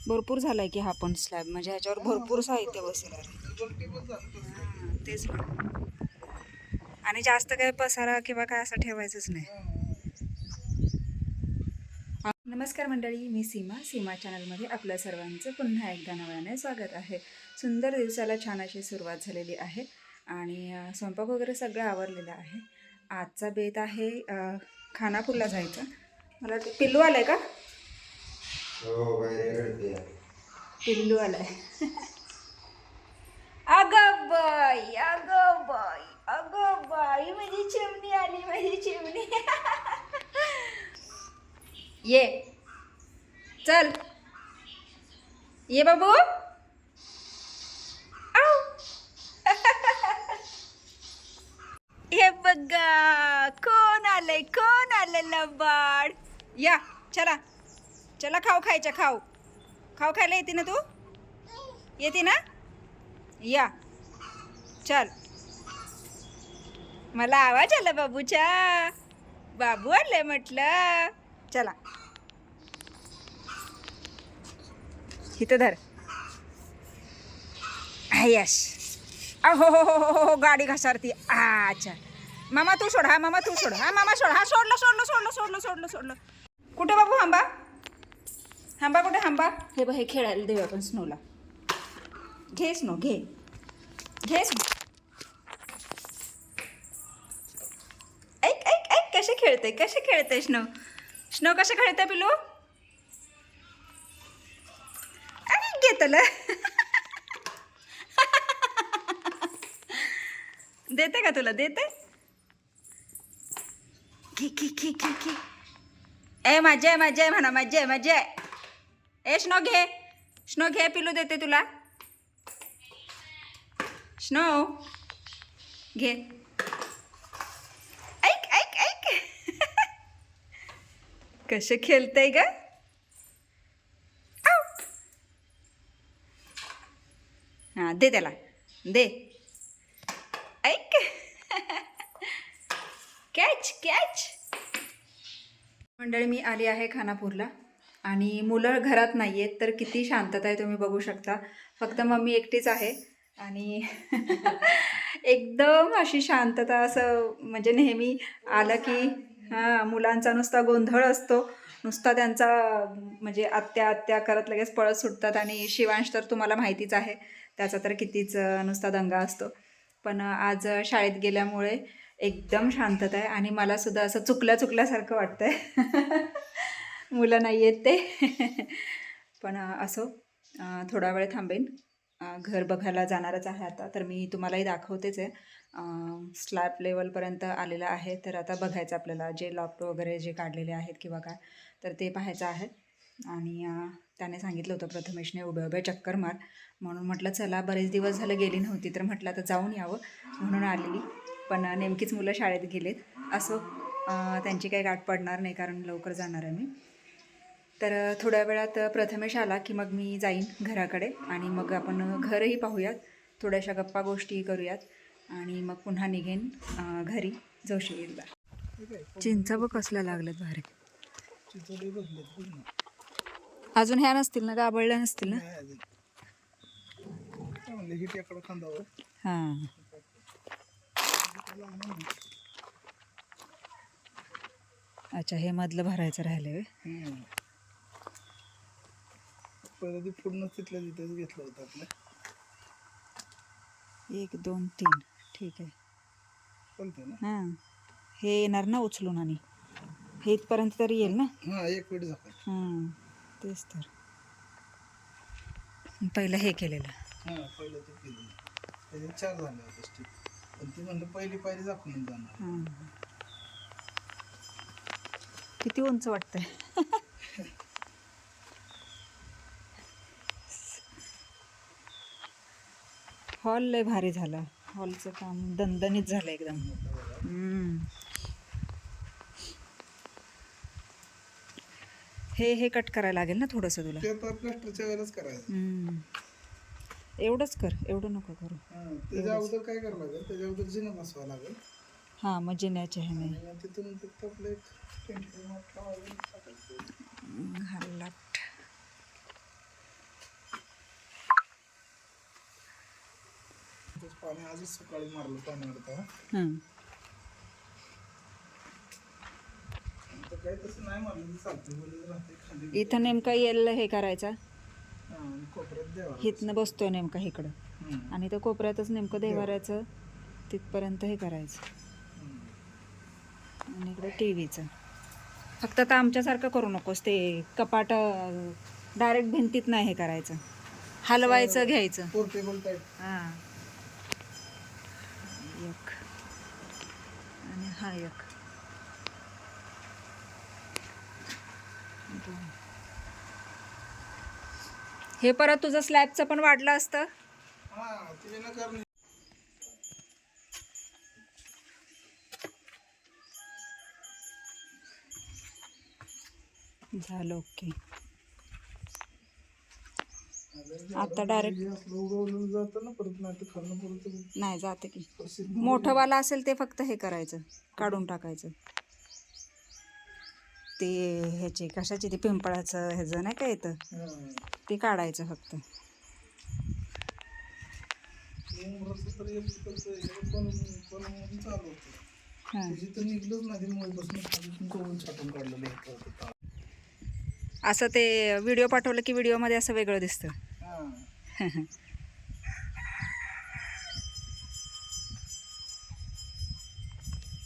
भरपूर झालाय की हा पण स्लॅब, म्हणजे ह्याच्यावर भरपूर साहित्य बसेल. हां, तेच ना. आणि जास्त काय पसारा किंवा काय असं ठेवायचंच नाही. नमस्कार मंडळी, मी सीमा चॅनलमध्ये आपल्या सर्वांचं पुन्हा एकदा नव्याने स्वागत आहे. सुंदर दिवसाला छान अशी सुरुवात झालेली आहे आणि स्वयंपाक वगैरे सगळं आवरलेलं आहे. आजचा बेत आहे खानापूरला जायचं. मला ते पिल्लू आलंय का? पिल्लू आलाय. अगं बाई, अगं बाई, अगं बाई, माझी चिमणी आली, माझी चिमणी. ये चल, ये बाबू. आऊ. हे बघा कोण आलंय लबाड. या चला चला, खाऊ खायच्या, खाऊ खाऊ खायला येते ना तू? येते ना? या चल. मला आवाज आला बाबूचा, बाबू आले म्हटलं. चला इथं धर. यश. हो हो हो हो हो, गाडी घसारती. अच्छा मामा तू सोड, हा मामा तू सोड, हा मामा सोड, हा सोडलं सोडलं सोडलं सोडलं सोडलं सोडलं. कुठे बाबू हांबा? हांबा कुठे हांबा? हे बघ, हे खेळायला देऊ आपण स्नोला. घे स्नो, घे घे स्नो. ऐक ऐक ऐक, कसे खेळते स्नो. स्नो कसे खेळते पिलू? अरे घेतलं. देते का तुला? देते. घे घे घे घे घे. ए मजा आहे, मजा आहे म्हणा, मजा आहे, मजा आहे. ए स्नो घे, स्नो घे, पिलू देते तुला. स्नो घे. ऐक ऐक ऐक. कसे खेळतय ग. हां दे त्याला, दे. ऐक. Catch catch. मंडळी, मी आली आहे खानापूरला आणि मुलं घरात नाही आहेत, तर किती शांतता आहे तुम्ही बघू शकता. फक्त मम्मी एकटीच आहे आणि एकदम अशी शांतता. असं म्हणजे नेहमी आलं की हां, मुलांचा नुसता गोंधळ असतो, नुसता त्यांचा म्हणजे आत्या आत्या करत लगेच पळत सुटतात. आणि शिवांश तर तुम्हाला माहितीच आहे, त्याचा तर कितीच नुसता दंगा असतो. पण आज शाळेत गेल्यामुळे एकदम शांतता आहे आणि मला सुद्धा असं चुकल्यासारखं वाटतंय. मुलं नाही आहेत ते. पण असो, थोडा वेळ थांबेन. घर बघायला जाणारच आहे आता, तर मी तुम्हालाही दाखवतेच आहे. स्लॅब लेवलपर्यंत आलेलं आहे, तर आता बघायचं आपल्याला जे लॉफ्ट वगैरे जे काढलेले आहेत किंवा काय, तर ते पाहायचं आहे. आणि त्याने सांगितलं होतं प्रथमेशने, उभ्या चक्कर मार, म्हणून म्हटलं चला, बरेच दिवस झालं गेली नव्हती, तर म्हटलं आता जाऊन यावं म्हणून आलेली. पण नेमकीच मुलं शाळेत गेलेत. असो, त्यांची काही गाठ पडणार नाही, कारण लवकर जाणार आहे मी. तर थोड्या वेळात प्रथमेश आला की मग मी जाईन घराकडे आणि मग आपण घरही पाहूयात, थोड्याशा गप्पा गोष्टी करूयात आणि मग पुन्हा निघेन घरी जोशीला. चिंचा बघ कसल्या लागल्यात भारी. अजून ह्या नसतील ना, गाबळल्या नसतील ना? हां, अच्छा, हे मधलं भरायचं राहिलं. पहिलं पूर्ण तिथल्या तिथेच घेतलं होतं आपलं. 1 2 3 ठीक आहे, चालतंय ना? हां, हे येणार ना उचलून, आणि हे इथपर्यंत तरी येईल ना? हां, एक वेळ झाकण. हां, तेच तर. पहिलं हे केलेलं. हां, पहिलं ते केलं. त्याचे 4 झाले होते स्टिक, पण ती म्हणलं पहिली पायरी झाकून जाणार. हां, किती उंच वाटतंय. हॉल लय भारी झाला. हॉलचं काम दणदणीत झालं एकदम. हे कट करायला लागेल ना थोडंसं तुला? ते तर प्लास्टरच्या वेळेलाच करायचं. एवढंच कर, एवढं नको करू. हां, त्याच्या अगोदर काय करावं लागेल, त्याच्या अगोदर जिनं बसवावं लागेल. हां, मग जिन्याचे हे नाही आणि तिथून फक्त आपलं एक 20 माठ लावायचं. घालत. तिथंच पाणी आजच सकाळी मारलं पाणी आलं हं. तर काही तसं नाही मारलं तर चालतं वरच राहते खाली इथं नेमका येल हे करायचा आणि कोपऱ्यात द्यावा हिथनं बसतोय नेमका इकडं आणि त्या कोपऱ्यातच नेमकं देवाऱ्याचं तिथपर्यंत हे करायचं आणि इकडे टी व्हीचं. फक्त आता आमच्यासारखं करू नकोस ते कपाट डायरेक्ट भिंतीत नाही हे करायचं, हलवायचं घ्यायचं. Portable type. हां एक आणि हा एक दोन. हे परत तुझं स्लॅबचं पण वाढलं असतं. हा ते विनाकारण झालं ओके. आता डायरेक्ट उडवलं जातं ना परत नाही तर खाणं परत नाही जाते की. प्रसिद्ध मोठंवाला असेल ते फक्त हे करायचं, काढून टाकायचं. ते ह्याचे कशाचे ते पिंपळाचं ह्याचं नाही का येतं ते काढायचं फक्त. तर एक तिकडचं पण चालू होतं हां त्याची तर निघलंच नाही मुळपासून खाली करून छाटून काढलेलं आहे. असं ते व्हिडिओ पाठवलं की व्हिडिओमध्ये असं वेगळं दिसतं. हां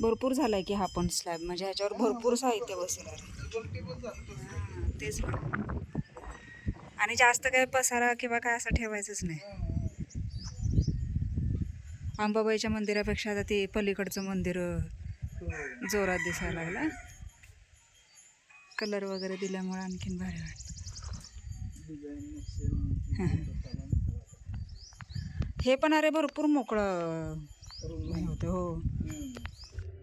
भरपूर झालाय की हा पण स्लॅब, म्हणजे ह्याच्यावर भरपूर साहित्य बसेल. तेच ना. आणि जास्त काय पसारा किंवा काय असं ठेवायचंच नाही. अंबाबाईच्या मंदिरापेक्षा आता ते पलीकडचं मंदिर जोरात दिसायला लागला. कलर वगैरे दिल्यामुळे आणखीन भारी वाटतं. हे पण अरे भरपूर मोकळं हे होतं. हो.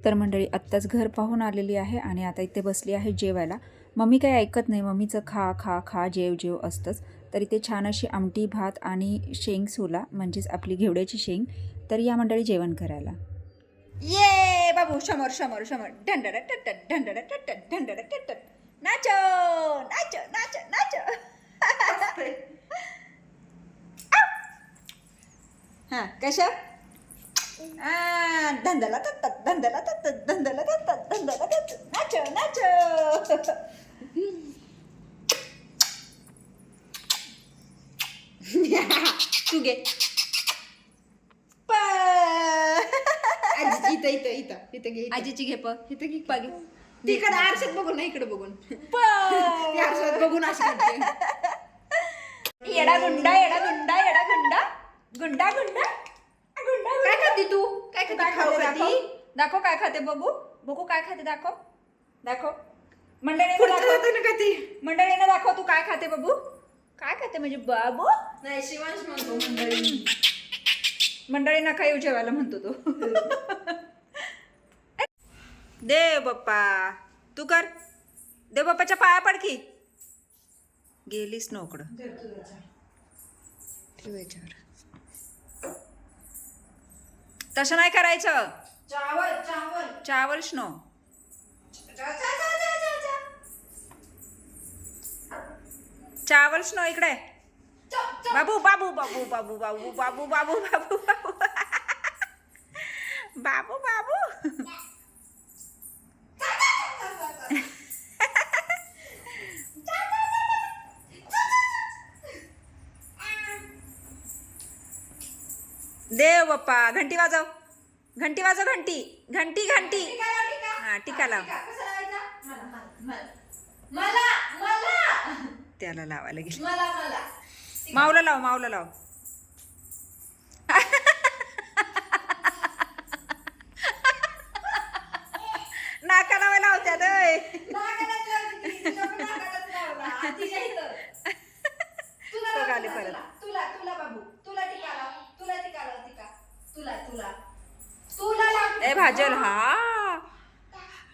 तर मंडळी आत्ताच घर पाहून आलेली आहे आणि आता इथे बसली आहे जेवायला. मम्मी काही ऐकत नाही, मम्मीचं खा खा खा जेव जेव असतंच. तर इथे छान अशी आमटी भात आणि शेंग सोला म्हणजेच आपली घेवड्याची शेंग. तर या मंडळी जेवण करायला. ये बाबू समोर समोर समोर ढंडड टट ढंडड टट ढंडड टट नाचो नाचो नाचो नाचो. हां कशा धंद्याला तत्तात धंद्याला तत्तात धंद्याला तत्तात धंद्याला तत्तात नाचो नाचो. तू घे. आजीची इथं इथं इथं इथं घे. आजीची घे प इथं घे पागे. तिकडे आरशात बघून ना इकडे बघून आरशात बघून अशी करते. येडा गुंडा येडा गुंडा येडा गुंडा गुंडा गुंडा गुंडा. काय खाते तू? काय खाते? दाखव दाखव काय खाते बघू बघू काय खाते दाखव दाखव. मंडळीने दाखव मंडळीने दाखव तू काय खाते बघू. काय खाते म्हणजे बाबू नाही शिवांश म्हणतो मंडळी. मंडळी नका येऊ जेवायला म्हणतो तो. देव बाप्पा तू कर. देव बाप्पाच्या पाया पड की. गेलीस नोकडं ठेवायच्यावर. तसं नाही करायचं. चावल चावल चावल स्नो चावल स्नो इकडे. बाबू बाबू बाबू बाबू बाबू बाबू बाबू बाबू बाबू बाबू बाबू. देव बाप्पा घंटी वाजव घंटी वाजव घंटी घंटी घंटी. हा टिका लाव. मला मला त्याला लावायला गेली. मला मला मावला लाव मावला लाव. नाका लावायला लावत्यात. तो गाली परत. तुला तुला बाबू तुला टिका लाव तुला टिका लाव टिका तुला तुला तुला लाव. ए भाजल हा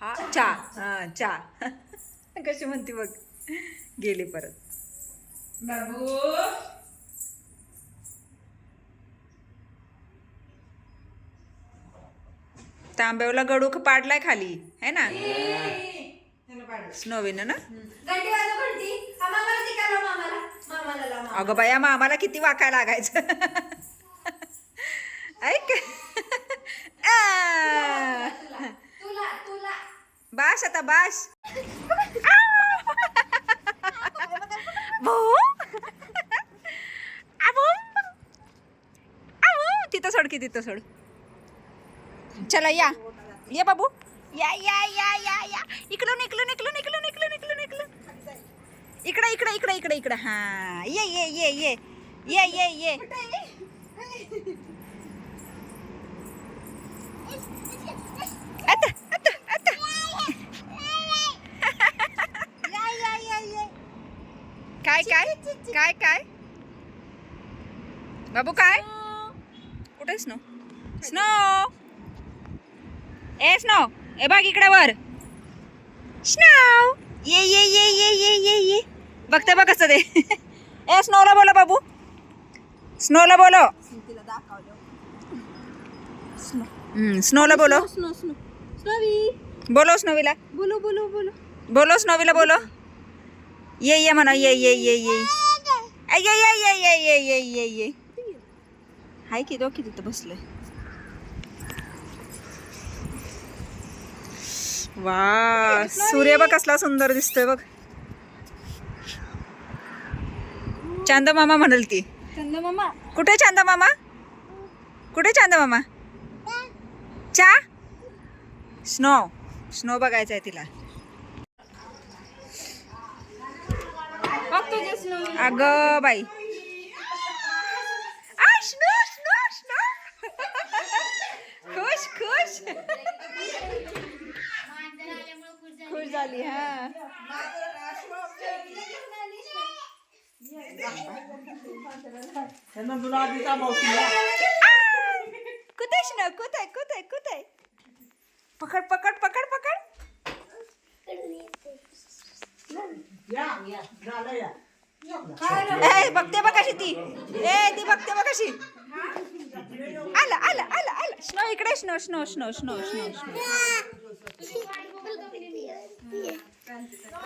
हा चा हा चा. कशी म्हणते बघ. गेली परत. बाबू तांब्यावला गडू पाडलाय खाली है ना स्नोवीन ना. घंटी वाजव घंटी. मामाला टिका लाव मामाला मामाला लाव. अगं बाया मामाला किती वाकाय लागायचं. ऐक आ. तुला तुला बाश आता बाश. तिथं सोड की तिथं सोड. चला या ये बाबू या या या या या इकडून इकडून इकडून इकडून इकडून इकडून इकडून इकडे इकडे इकडे इकडे इकडे हा ये ये ये ये ये ये ये आता आता आता काय काय काय काय बाबू काय कुठे स्नो स्नो ए स्नो ए बघ इकडे वर स्नो ये ये ये ये ये ये ये बघते बघ कसं ते ए स्नोला बोला बाबू स्नोला बोलो तिला दाखवलं स्नोला बोलो स्नो स्नो स्नोवी बोलो स्नोवीला बोलो बोलो बोलो बोलो स्नोवीला बोलो ये ये म्हणा ये ये ये ये ये ये ये ये ये ये ये ये हाय की दोघी तिथं बसलंय वा सूर्य बघ कसला सुंदर दिसतोय बघ चांदा मामा म्हणाल ती चंदा मामा कुठे चांदा मामा कुठे चांदा मामा चा स्नो स्नो बघायचा आहे तिला बघतो जे स्नो अगं बाई आ, स्नो स्नो स्नो खुश खुश खुश झाली हा कुठे स्नो कुठे कुठे कुठे पकड पकड पकड पकड ए बघते बघ कशी ती ए ती बघते बघ कशी आला आला आला आला स्नो इकडे snow snow snow snow snow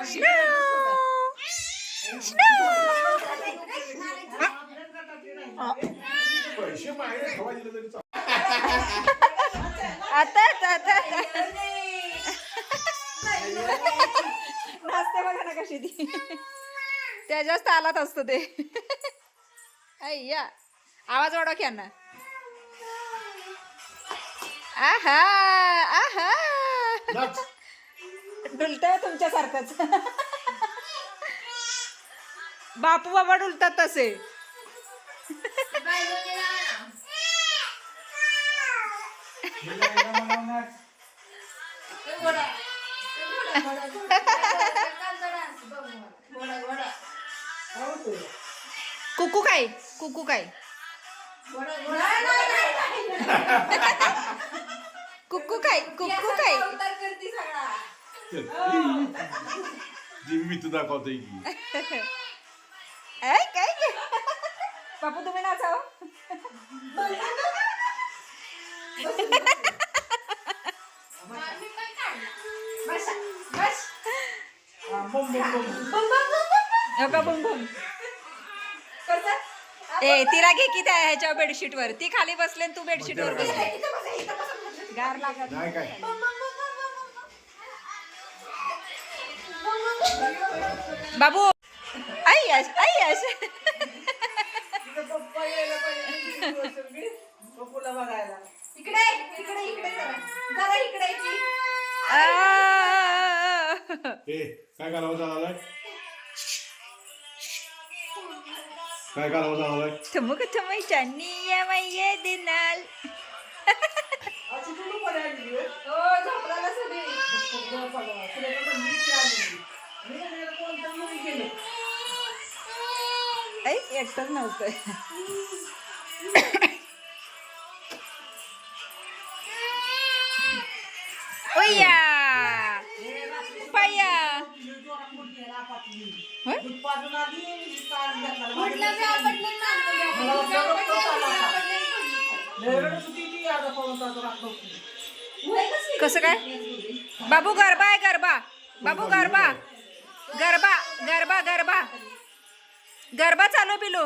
snow snow आता आता आता नाचते बघा ना कशी ती त्या जास्त आलात असतो ते अय्या आवाज वाढव की यांना आहा आहा डुलतंय तुमच्यासारखंच बापू बाबा डुलतात तसे कुकू काय कुकू काय कुकू काय कुकू काय मी तू दाखवतोय की ऐ काय बापू तुम्ही नाचाव बुम बुम ए तिला घे की त्या ह्याच्या बेडशीट वर ती खाली बसले ती बेडशीट वर बसले गार लागत नाही काय बाबू आई यश आई यश इकडे इकडे इकडे जरा इकडे की ए काय करावं झालाय काय करावं झालाय ठुमुक ठुमुक चन्नी मैये दिनाल झोपला सगळी ऐ एकटंच नव्हतं ओया पाया होय? कसं काय बाबू गरबा आहे गरबा बाबू गरबा गरबा गरबा गरबा गरबा चालू पिलो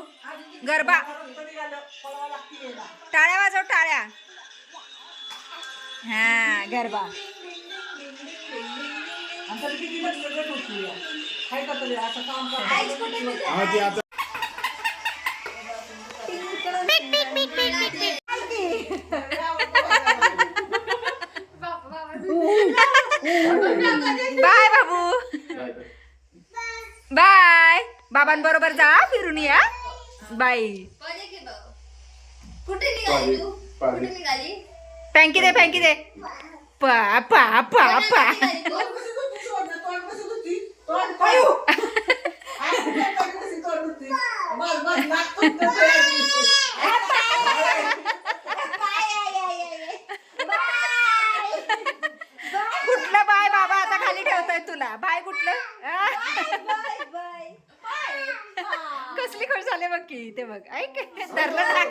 गरबा टाळ्या वाजव टाळ्या हा गरबा आईच कुठे तुझ्या? हा ते आता बाय बाबू बाय बाबांबरोबर जा फिरून या बाय पाणी घे बाबा. कुठे निघाली तू? कुठे निघाली? फँकी दे पा पा पा पा निघाली तू? कुठलं बाय बाबा आता खाली ठेवताय तुला बाय कुठलं कसली खुश झाले बघ की ते बघ ऐक धरलं टाक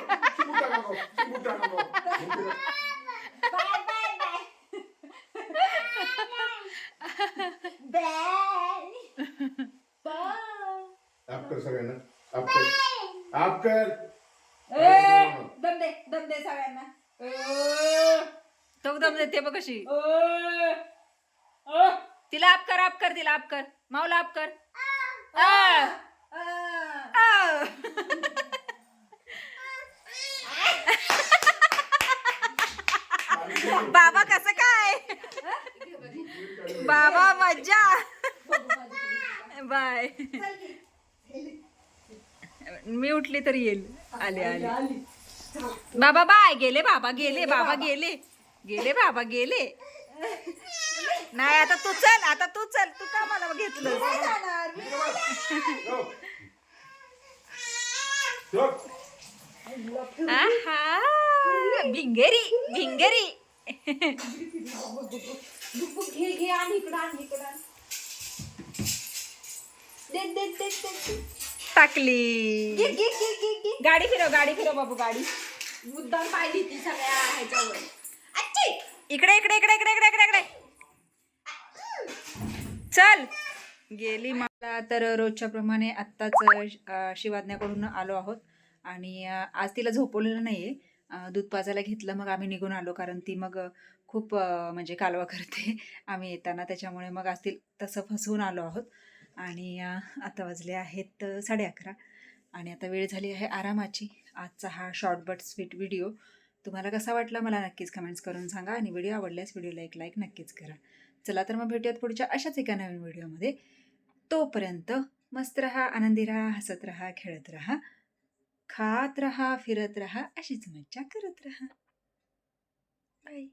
आप कर सगळ्यांना आप कर दम दे सगळ्यांना तो दम देते बघ कशी तिला आप कर तिला आप कर माऊला आप कर बाबा कसं काय बाबा मज्जा बाय मी उठली तर येईल आले बाबा बाय गेले बाबा गेले बाबा गेले नाही आता तू चल तू का मला घेतलं आहा भिंगरी घे आणि इकडं आण इकडं आण. दे. टाकली घे. गाडी फिरव बाबू गाडी मुद्दाम पाहिली ती सगळ्या ह्याच्यावर. अच्छी. इकडे चल गेली मला तर रोजच्या प्रमाणे आत्ताच शिवाज्ञाकडून आलो आहोत आणि आज तिला झोपवलेलं नाहीये दूध पाजायला घेतलं मग आम्ही निघून आलो कारण ती मग खूप म्हणजे कालवा करते आम्ही येताना त्याच्यामुळे मग आज ती तसं फसवून आलो आहोत आणि आता वाजले आहेत 11:30 आणि आता वेळ झाली आहे आरामाची. आजचा हा शॉर्ट बट स्वीट व्हिडिओ तुम्हाला कसा वाटला मला नक्कीच कमेंट्स करून सांगा आणि व्हिडिओ आवडल्यास व्हिडिओला एक लाईक नक्कीच करा. चला तर मग भेटूयात पुढच्या अशाच एका नवीन व्हिडिओमध्ये. तोपर्यंत मस्त रहा, आनंदी रहा, हसत रहा, खेळत रहा, खात रहा, फिरत रहा, अशीच मज्जा करत रहा. बाय.